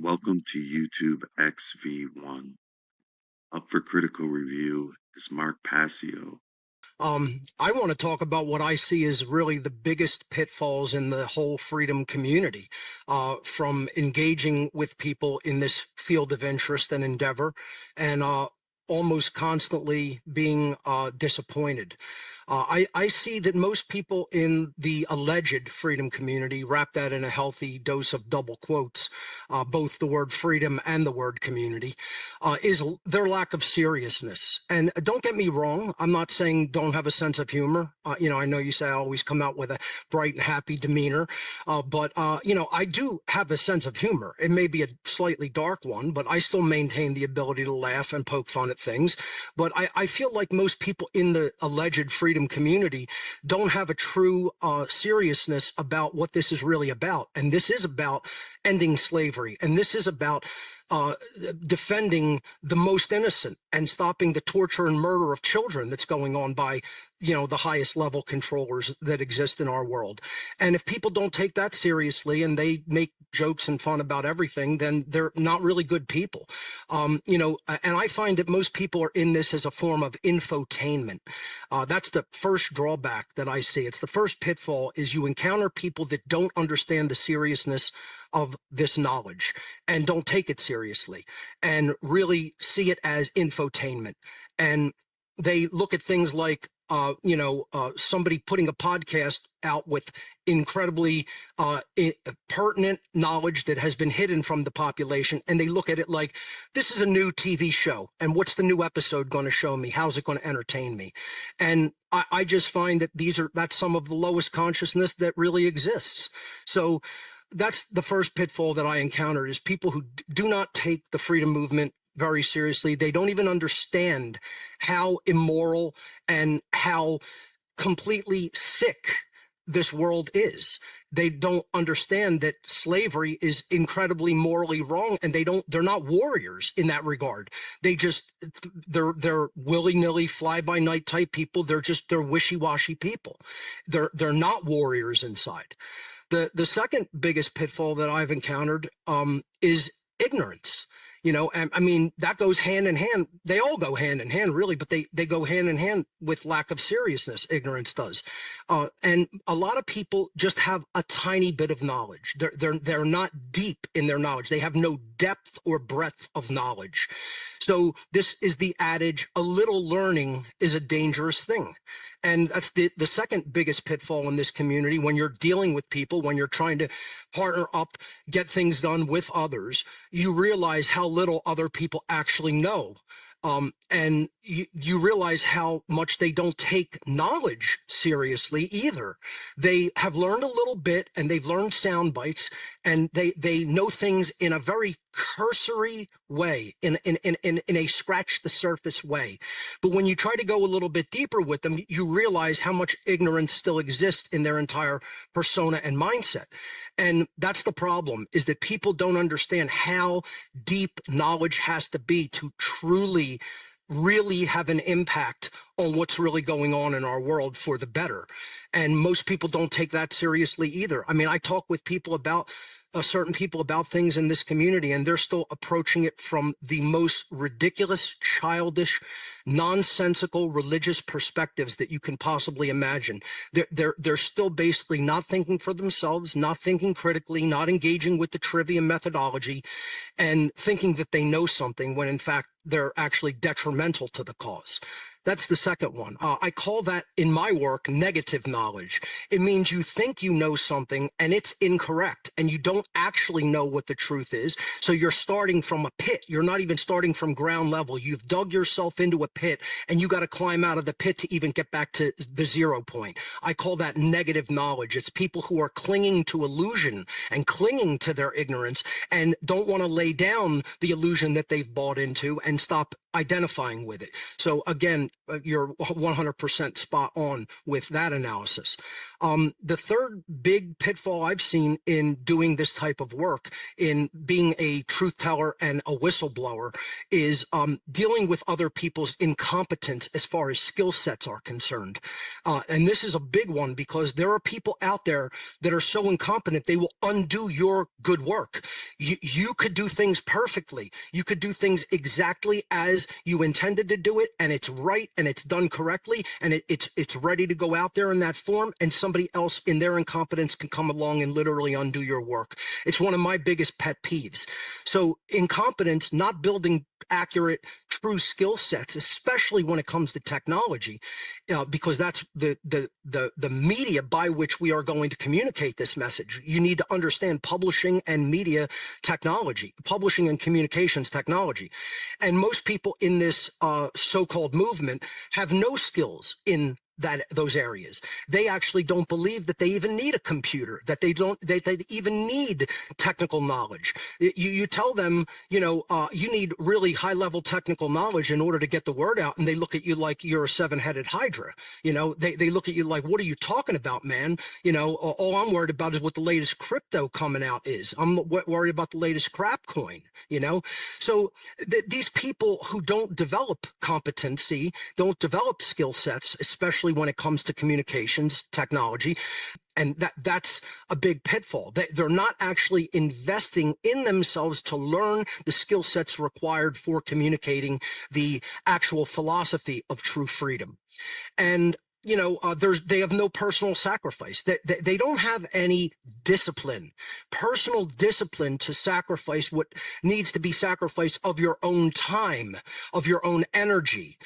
Welcome to YouTube XV1. Up for critical review is Mark Passio. I want to talk about what I see as really the biggest pitfalls in the whole freedom community, from engaging with people in this field of interest and endeavor, and almost constantly being disappointed. I see that most people in the alleged freedom community, wrap that in a healthy dose of double quotes, both the word freedom and the word community, is their lack of seriousness. And don't get me wrong, I'm not saying don't have a sense of humor. I know you say I always come out with a bright and happy demeanor, but I do have a sense of humor. It may be a slightly dark one, but I still maintain the ability to laugh and poke fun at things. But I feel like most people in the alleged freedom community don't have a true seriousness about what this is really about. And this is about ending slavery. And this is about defending the most innocent and stopping the torture and murder of children that's going on by the highest level controllers that exist in our world. And if people don't take that seriously and they make jokes and fun about everything, then they're not really good people. And I find that most people are in this as a form of infotainment. That's the first drawback that I see. It's the first pitfall, is you encounter people that don't understand the seriousness of this knowledge and don't take it seriously and really see it as infotainment. And they look at things like somebody putting a podcast out with incredibly pertinent knowledge that has been hidden from the population, and they look at it like, this is a new TV show, and what's the new episode going to show me? How's it going to entertain me? And I just find that that's some of the lowest consciousness that really exists. So that's the first pitfall that I encountered, is people who do not take the freedom movement very seriously. They don't even understand how immoral and how completely sick this world is. They don't understand that slavery is incredibly morally wrong, and they're not warriors in that regard. They're willy-nilly fly-by-night type people. They're wishy-washy people. They're not warriors inside. The second biggest pitfall that I've encountered is ignorance. And I mean, that goes hand in hand. They all go hand in hand, really, but they go hand in hand with lack of seriousness. Ignorance does. And a lot of people just have a tiny bit of knowledge. They're not deep in their knowledge. They have no depth or breadth of knowledge. So this is the adage, a little learning is a dangerous thing. And that's the second biggest pitfall in this community. When you're dealing with people, when you're trying to partner up, get things done with others, you realize how little other people actually know. And you realize how much they don't take knowledge seriously either. They have learned a little bit, and they've learned sound bites, and they know things in a very cursory way, in a scratch the surface way. But when you try to go a little bit deeper with them, you realize how much ignorance still exists in their entire persona and mindset. And that's the problem, is that people don't understand how deep knowledge has to be to truly, really have an impact on what's really going on in our world for the better. And most people don't take that seriously either. I mean, I talk with people about certain people about things in this community, and they're still approaching it from the most ridiculous, childish, nonsensical religious perspectives that you can possibly imagine. They're still basically not thinking for themselves, not thinking critically, not engaging with the trivia methodology, and thinking that they know something when in fact they're actually detrimental to the cause. That's the second one. I call that, in my work, negative knowledge. It means you think you know something and it's incorrect, and you don't actually know what the truth is. So you're starting from a pit. You're not even starting from ground level. You've dug yourself into a pit, and you got to climb out of the pit to even get back to the 0 point. I call that negative knowledge. It's people who are clinging to illusion and clinging to their ignorance and don't want to lay down the illusion that they've bought into and stop identifying with it. So again, you're 100% spot on with that analysis. The third big pitfall I've seen in doing this type of work, in being a truth teller and a whistleblower, is dealing with other people's incompetence as far as skill sets are concerned. And this is a big one because there are people out there that are so incompetent they will undo your good work. You could do things perfectly. You could do things exactly as you intended to do it, and it's right and it's done correctly, and it's ready to go out there in that form, and somebody else in their incompetence can come along and literally undo your work. It's one of my biggest pet peeves. So incompetence, not building accurate, true skill sets, especially when it comes to technology, because that's the media by which we are going to communicate this message. You need to understand publishing and media technology, publishing and communications technology. And most people in this so-called movement have no skills in those areas. They actually don't believe that they even need a computer, that they even need technical knowledge. You tell them, you need really high level technical knowledge in order to get the word out, and they look at you like you're a seven-headed hydra. They look at you like, what are you talking about, man? All I'm worried about is what the latest crypto coming out is. I'm worried about the latest crap coin. So these people who don't develop competency, don't develop skill sets, especially when it comes to communications technology, and that's a big pitfall. They're not actually investing in themselves to learn the skill sets required for communicating the actual philosophy of true freedom. And they have no personal sacrifice. They don't have any discipline, personal discipline to sacrifice what needs to be sacrificed of your own time, of your own energy,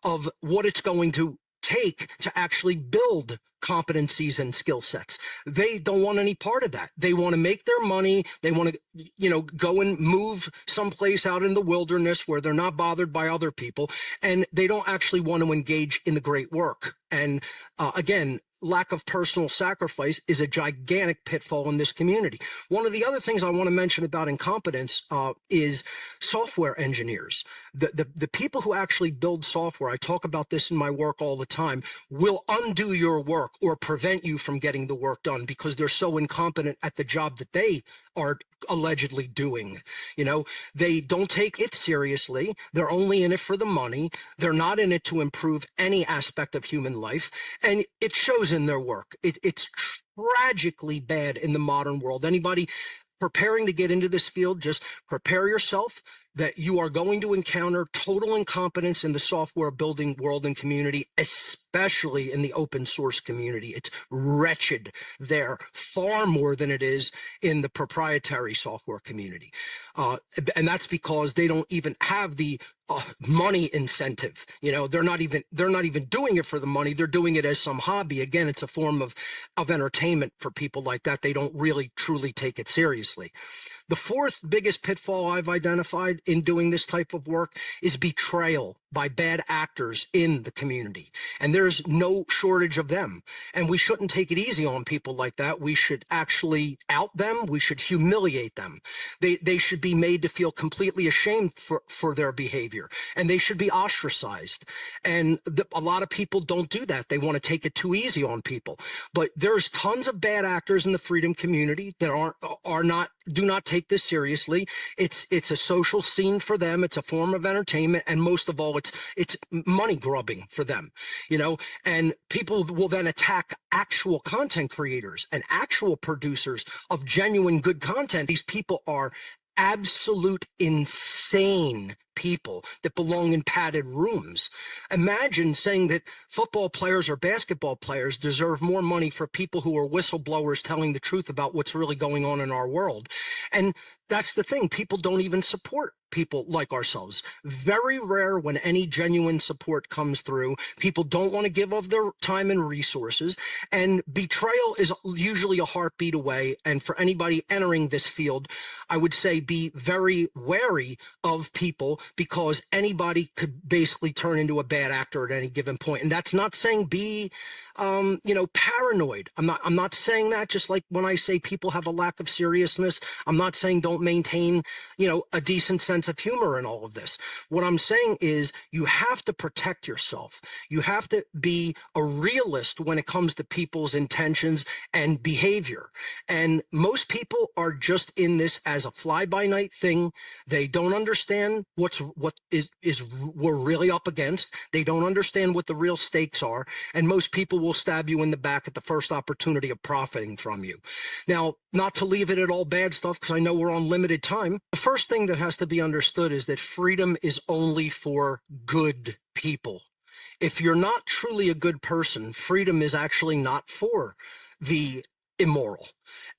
of what it's going to take to actually build competencies and skill sets. They don't want any part of that. They want to make their money. They want to, go and move someplace out in the wilderness where they're not bothered by other people. And they don't actually want to engage in the great work. And again, lack of personal sacrifice is a gigantic pitfall in this community. One of the other things I want to mention about incompetence is software engineers. The people who actually build software, I talk about this in my work all the time, will undo your work or prevent you from getting the work done because they're so incompetent at the job that they are allegedly doing. They don't take it seriously. They're only in it for the money. They're not in it to improve any aspect of human life. And it shows in their work. It's tragically bad in the modern world. Anybody preparing to get into this field, just prepare yourself that you are going to encounter total incompetence in the software building world and community, especially in the open source community. It's wretched there, far more than it is in the proprietary software community. And that's because they don't even have the money incentive. They're not even doing it for the money. They're doing it as some hobby. Again, it's a form of entertainment for people like that. They don't really truly take it seriously. The fourth biggest pitfall I've identified in doing this type of work is betrayal by bad actors in the community. And there's no shortage of them. And we shouldn't take it easy on people like that. We should actually out them. We should humiliate them. They should be made to feel completely ashamed for their behavior. And they should be ostracized. And a lot of people don't do that. They want to take it too easy on people. But there's tons of bad actors in the freedom community that do not take this seriously. It's a social scene for them. It's a form of entertainment. And most of all, it's money grubbing for them, and people will then attack actual content creators and actual producers of genuine good content. These people are absolute insane people that belong in padded rooms. Imagine saying that football players or basketball players deserve more money for people who are whistleblowers telling the truth about what's really going on in our world. And that's the thing. People don't even support people like ourselves. Very rare when any genuine support comes through. People don't want to give of their time and resources. And betrayal is usually a heartbeat away. And for anybody entering this field, I would say be very wary of people, because anybody could basically turn into a bad actor at any given point. And that's not saying be paranoid. I'm not saying that. Just like when I say people have a lack of seriousness, I'm not saying don't maintain, a decent sense sense of humor in all of this. What I'm saying is you have to protect yourself. You have to be a realist when it comes to people's intentions and behavior. And most people are just in this as a fly-by-night thing. They don't understand what is we're really up against. They don't understand what the real stakes are. And most people will stab you in the back at the first opportunity of profiting from you. Now, not to leave it at all bad stuff, because I know we're on limited time. The first thing that has to be understood is that freedom is only for good people. If you're not truly a good person, freedom is actually not for the immoral.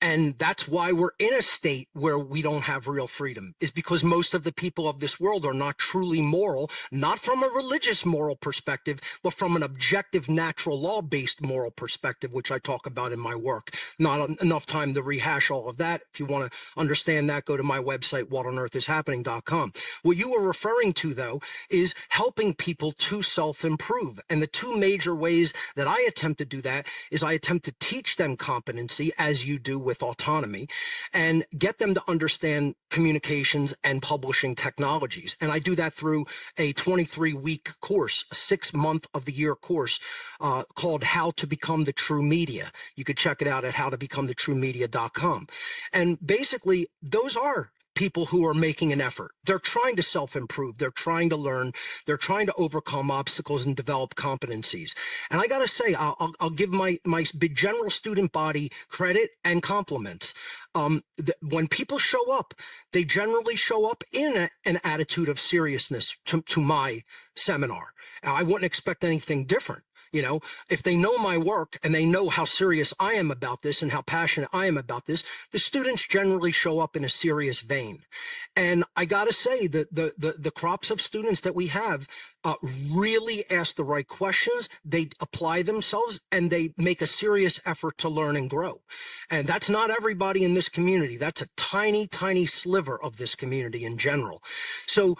And that's why we're in a state where we don't have real freedom, is because most of the people of this world are not truly moral, not from a religious moral perspective, but from an objective, natural law-based moral perspective, which I talk about in my work. Not enough time to rehash all of that. If you want to understand that, go to my website, whatonearthishappening.com. What you were referring to, though, is helping people to self-improve. And the two major ways that I attempt to do that is I attempt to teach them competency, as you do with autonomy, and get them to understand communications and publishing technologies. And I do that through a 23-week course, a 6-month of the year course called How to Become the True Media. You could check it out at howtobecomethetruemedia.com. And basically, those are people who are making an effort. They're trying to self-improve. They're trying to learn. They're trying to overcome obstacles and develop competencies. And I got to say, I'll give my general student body credit and compliments. When people show up, they generally show up in an attitude of seriousness to my seminar. I wouldn't expect anything different. You know, if they know my work and they know how serious I am about this and how passionate I am about this, the students generally show up in a serious vein. And I got to say that the crops of students that we have really ask the right questions, they apply themselves, and they make a serious effort to learn and grow. And that's not everybody in this community. That's a tiny, tiny sliver of this community in general. So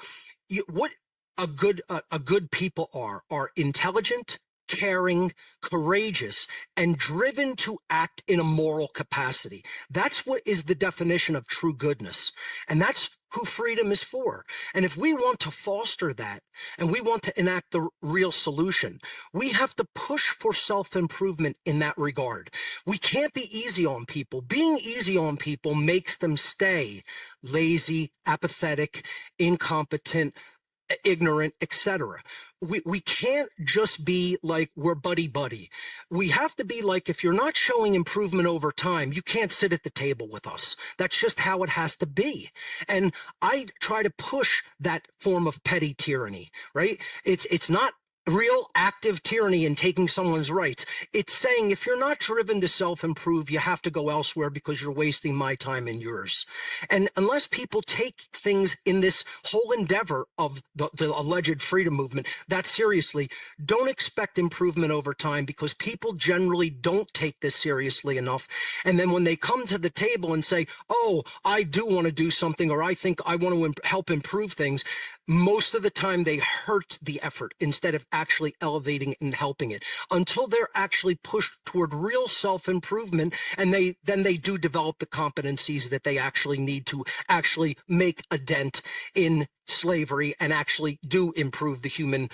what a good people are intelligent, caring, courageous, and driven to act in a moral capacity. That's what is the definition of true goodness. And that's who freedom is for. And if we want to foster that and we want to enact the real solution, we have to push for self-improvement in that regard. We can't be easy on people. Being easy on people makes them stay lazy, apathetic, incompetent, ignorant, etc. We can't just be like we're buddy-buddy. We have to be like, if you're not showing improvement over time, you can't sit at the table with us. That's just how it has to be. And I try to push that form of petty tyranny, right? It's not real active tyranny in taking someone's rights. It's saying, if you're not driven to self-improve, you have to go elsewhere because you're wasting my time and yours. And unless people take things in this whole endeavor of the alleged freedom movement that seriously, don't expect improvement over time, because people generally don't take this seriously enough. And then when they come to the table and say, oh, I do want to do something, or I think I want to help improve things, most of the time they hurt the effort instead of actually elevating it and helping it, until they're actually pushed toward real self-improvement, and then they do develop the competencies that they actually need to actually make a dent in slavery and actually do improve the human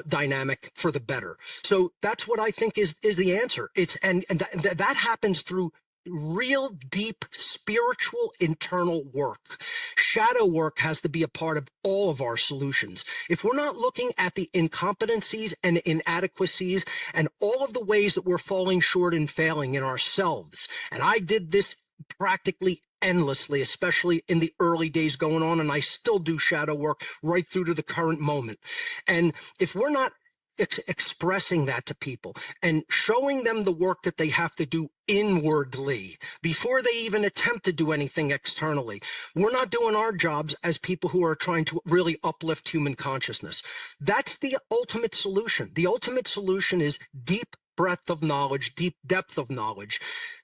dynamic for the better. So that's what I think is the answer. That happens through real deep spiritual internal work. Shadow work has to be a part of all of our solutions. If we're not looking at the incompetencies and inadequacies and all of the ways that we're falling short and failing in ourselves, and I did this practically endlessly, especially in the early days going on, and I still do shadow work right through to the current moment. And if we're not expressing that to people and showing them the work that they have to do inwardly before they even attempt to do anything externally, we're not doing our jobs as people who are trying to really uplift human consciousness. That's the ultimate solution. The ultimate solution is deep breadth of knowledge, deep depth of knowledge,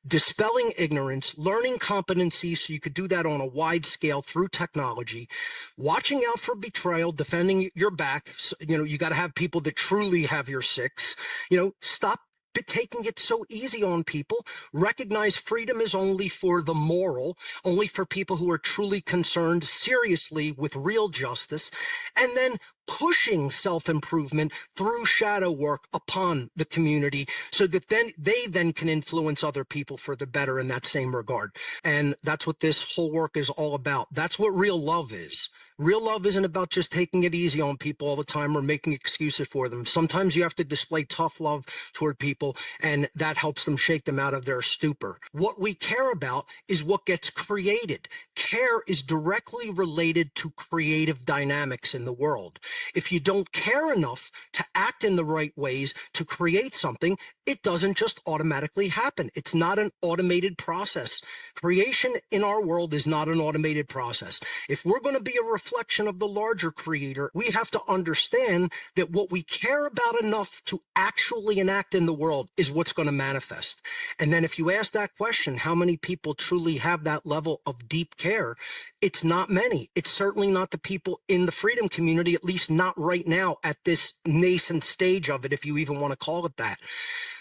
dispelling ignorance, learning competencies so you could do that on a wide scale through technology, watching out for betrayal, defending your back. You know, you got to have people that truly have your six. You know, stop taking it so easy on people. Recognize freedom is only for the moral, only for people who are truly concerned seriously with real justice, and then pushing self-improvement through shadow work upon the community so that then they then can influence other people for the better in that same regard. And that's what this whole work is all about. That's what real love is. Real love isn't about just taking it easy on people all the time or making excuses for them. Sometimes you have to display tough love toward people, and that helps them shake them out of their stupor. What we care about is what gets created. Care is directly related to creative dynamics in the world. If you don't care enough to act in the right ways to create something, it doesn't just automatically happen. It's not an automated process. Creation in our world is not an automated process. If we're going to be a reflection of the larger creator, we have to understand that what we care about enough to actually enact in the world is what's going to manifest. And then if you ask that question, how many people truly have that level of deep care? It's not many. It's certainly not the people in the freedom community, at least not right now at this nascent stage of it, if you even want to call it that.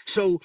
So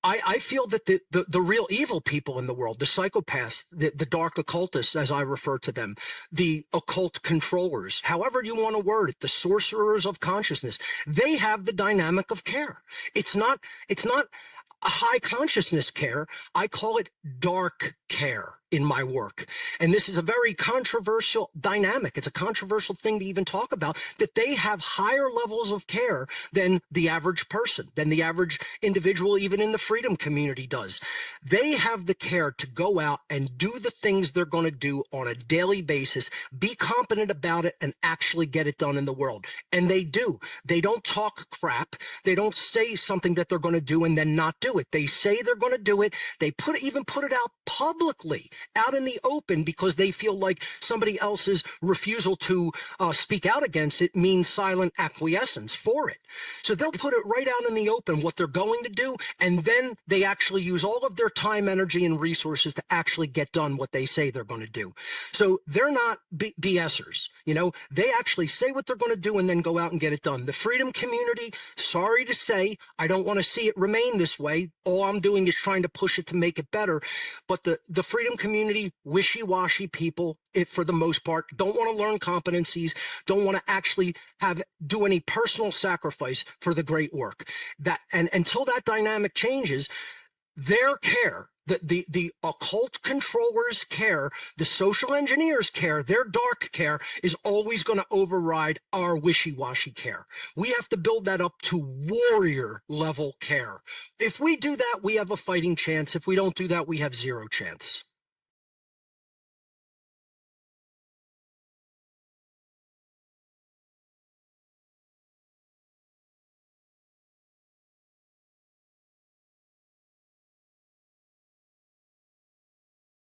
I feel that the real evil people in the world, the psychopaths, the dark occultists, as I refer to them, the occult controllers, however you want to word it, the sorcerers of consciousness, they have the dynamic of care. It's not a high consciousness care. I call it dark care in my work. And this is a very controversial dynamic. It's a controversial thing to even talk about, that they have higher levels of care than the average person, than the average individual, even in the freedom community does. They have the care to go out and do the things they're going to do on a daily basis, be competent about it, and actually get it done in the world. And they do. They don't talk crap. They don't say something that they're going to do and then not do it. They say they're going to do it. They even put it out publicly, out in the open, because they feel like somebody else's refusal to speak out against it means silent acquiescence for it. So they'll put it right out in the open what they're going to do, and then they actually use all of their time, energy, and resources to actually get done what they say they're going to do. So they're not BSers. You know, they actually say what they're going to do and then go out and get it done. The freedom community, sorry to say, I don't want to see it remain this way. All I'm doing is trying to push it to make it better. But the freedom community, wishy-washy people, for the most part, don't want to learn competencies, don't want to actually do any personal sacrifice for the great work. And until that dynamic changes, their care, the occult controllers' care, the social engineers' care, their dark care is always going to override our wishy-washy care. We have to build that up to warrior level care. If we do that, we have a fighting chance. If we don't do that, we have zero chance.